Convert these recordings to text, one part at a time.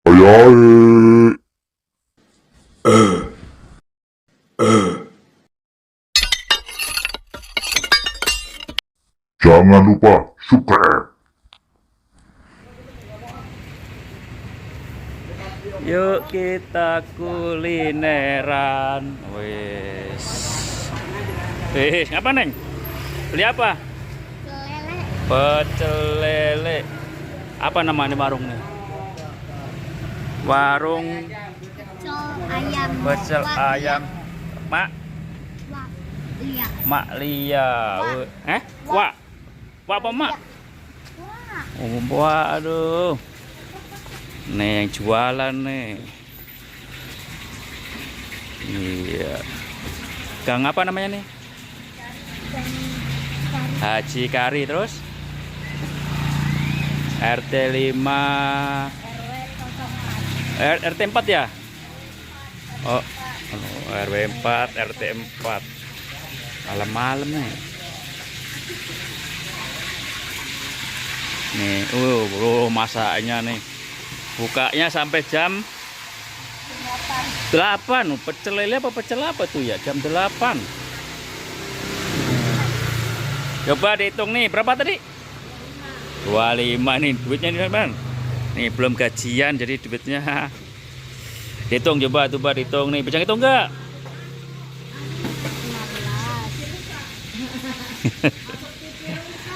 Ayo, jangan lupa subscribe. Yuk kita kulineran. Wes. Apa Neng? Beli apa? Lele, Pecel lele. Apa namanya warungnya? Warung pecel ayam. pecel ayam. Mak Iya. Mak Lia. Wak. Wak apa Mak? Wah, Waduh. Nih yang jualan nih. Iya. Gang apa namanya nih? dan Haji Kari terus RT 5 RT 4 ya? Oh, RW 4 RT 4 malam-malam nih. Nih, masaknya nih. Bukanya sampai jam 8. Pecel lele apa pecel apa tuh ya? Jam 8. Coba dihitung nih, berapa tadi? 25 nih duitnya nih, Bang. Nih belum gajian jadi duitnya. Hitung coba dihitung nih. Bisa hitung enggak?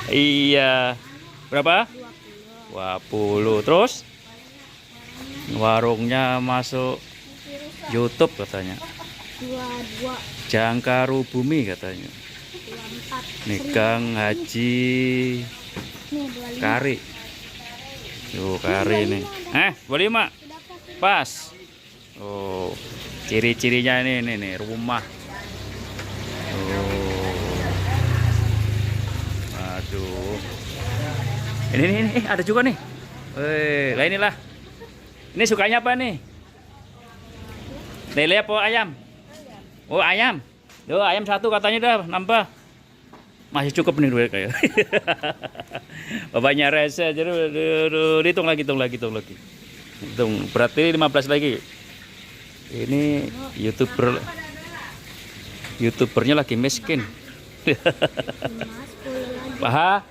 15. Iya. Berapa? 20. Terus warungnya masuk YouTube katanya. 22, Jangkaru Bumi katanya. 24. Nih Gang Haji Nih 25. Kari. Tuh Kari nih. 25. Pas. Oh, ciri-cirinya nih rumah. Oh. Aduh. Ini ada juga nih. Lah inilah. Ini sukanya apa nih? Lele apa ayam? Oh, ayam. Yo, ayam satu katanya dah nambah. Masih cukup nih duit kayak. Bapaknya rese jadi hitung lagi. Hitung berarti 15 lagi. Ini YouTubernya lagi miskin. Paha?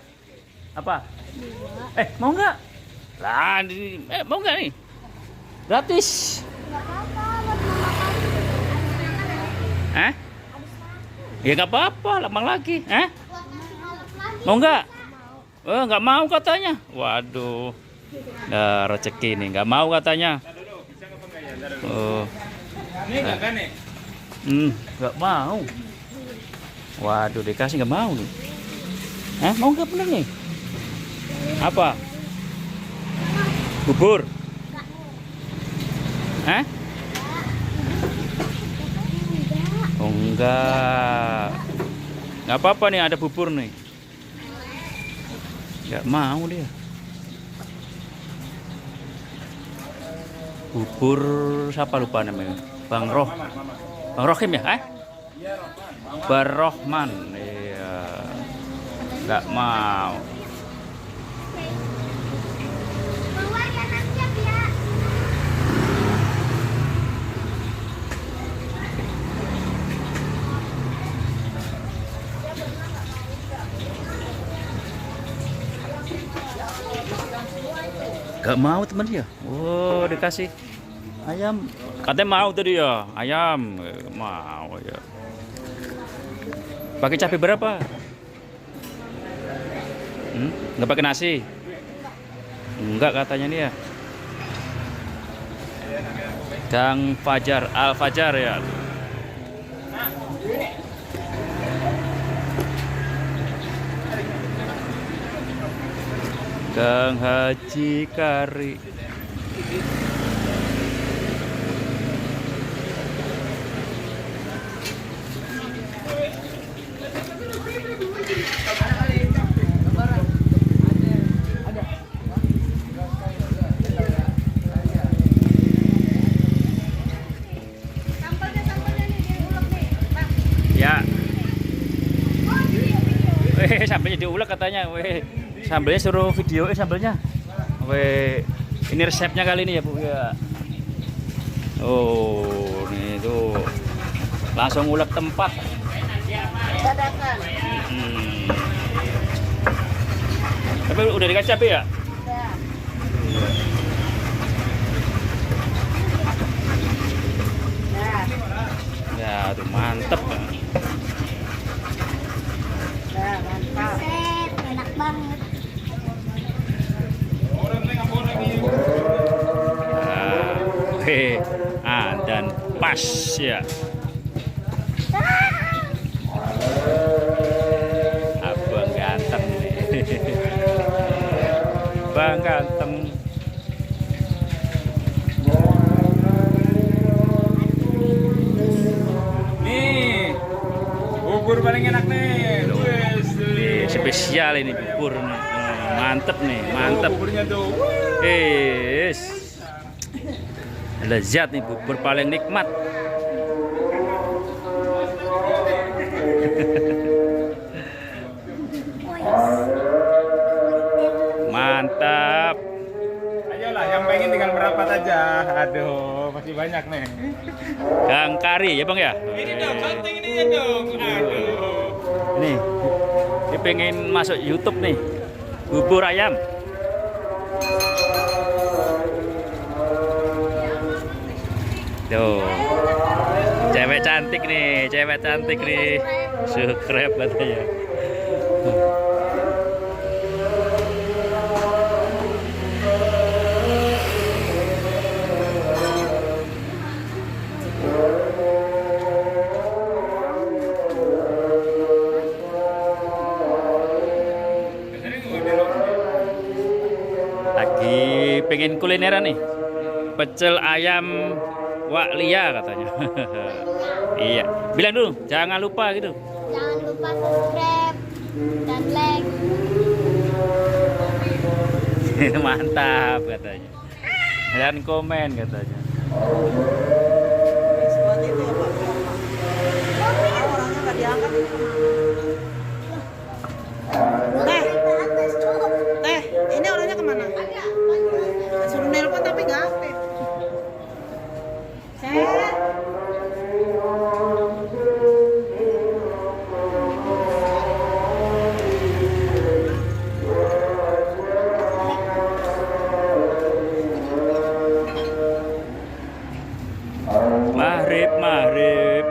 Apa? Mau nggak? Lah, mau nggak nih? Gratis. Ya nggak apa-apa, lama lagi. Mau nggak? Oh, nggak mau katanya. Waduh, nah, rezeki nih, nggak mau katanya. Oh, nggak mau. Waduh, dikasih nggak mau nih. Mau nggak bener nih? Apa? Bubur? Oh enggak. Nggak apa-apa nih, ada bubur nih. Nggak mau dia. Bubur siapa lupa namanya? Bang Rohim ya? Barohman. Iya. Nggak mau. Keluar ya siap ya. Gak mau teman dia. Oh, dikasih ayam. Katanya mau tadi ya, ayam. Mau ya. Pakai cabai berapa? Nggak pakai nasi? Enggak katanya dia. Gang Fajar, Al Fajar ya. Gang Haji Kari. Ya. Sampai jadi ulek katanya. Sambelnya suruh video sambelnya. Ini resepnya kali ini ya Bu ya. Oh, nih tuh. Langsung ulek tempat. Dadakan. Tapi udah dikasih cabai ya? Ya, tuh mantep. Set, enak banget. Dan pas ya. Abang ganteng nih. Bang ganteng. Nih, bubur paling enak nih. Nih, spesial ini bubur nih. Mantep nih, mantep. Buburnya tuh. Lezat nih, bubur paling nikmat. Mantap. Ayolah, yang pengen tinggal merapat aja. Aduh, masih banyak nih. Gang kari ya Bang ya? Ini dong, banting ini ya dong. Aduh. Nih, dia pengen masuk YouTube nih. Bubur ayam. Tuh. Cewek cantik nih, cewek cantik nih. Subscribe katanya. Lagi pengen kulineran nih. Pecel ayam Wak Lia katanya. Iya. Bilang dulu, jangan lupa gitu. Jangan lupa subscribe dan like. Mantap katanya. Dan komen katanya. Seperti itu ya Pak. Orangnya nggak diangkat. Teh, ini orangnya kemana? Suruh nelpon tapi nggak aktif. Maghrib, maghrib.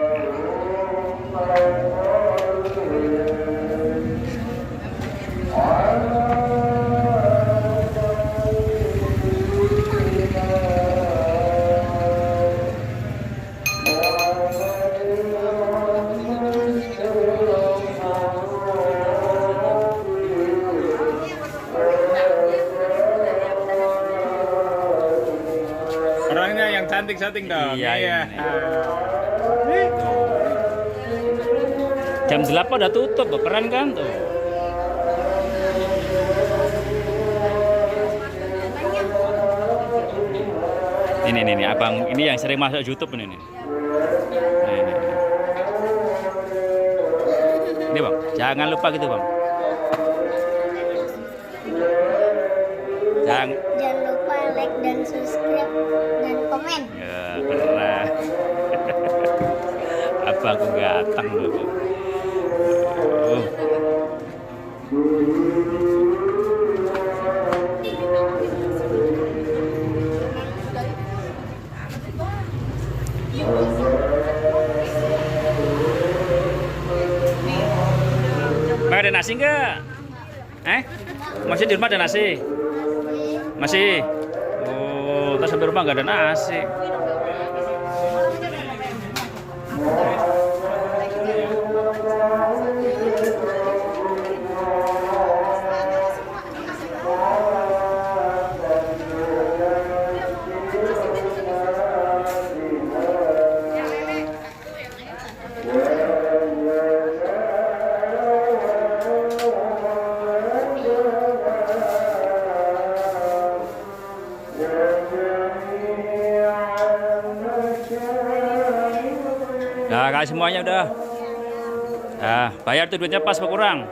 Orangnya yang cantik-cantik dong. Iya, ini. Jam 8 udah tutup, keren kan tuh. Ini abang ini yang sering masuk YouTube ini nih. Ini Bang, jangan lupa gitu Bang. Jangan lupa like dan subscribe dan komen. ya, keren. Abang aku ganteng dulu. Bang, ada nasi enggak? Masih di rumah ada nasi? Masih? Oh, terus sampai rumah nggak ada nasi. Nah, kasih semuanya udah. Nah, bayar tuh duitnya pas apa kurang?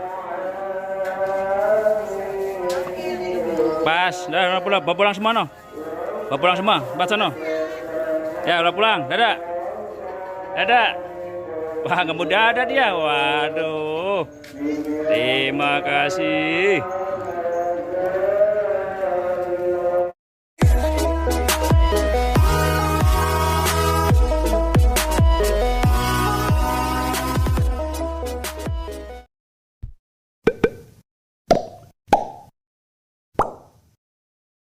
Pas, udah pulang semua no. Mau pulang semua, tempat sono. Ya, udah pulang. Dadah. Dadah. Wah, nggak mau dadah dia. Waduh. Terima kasih.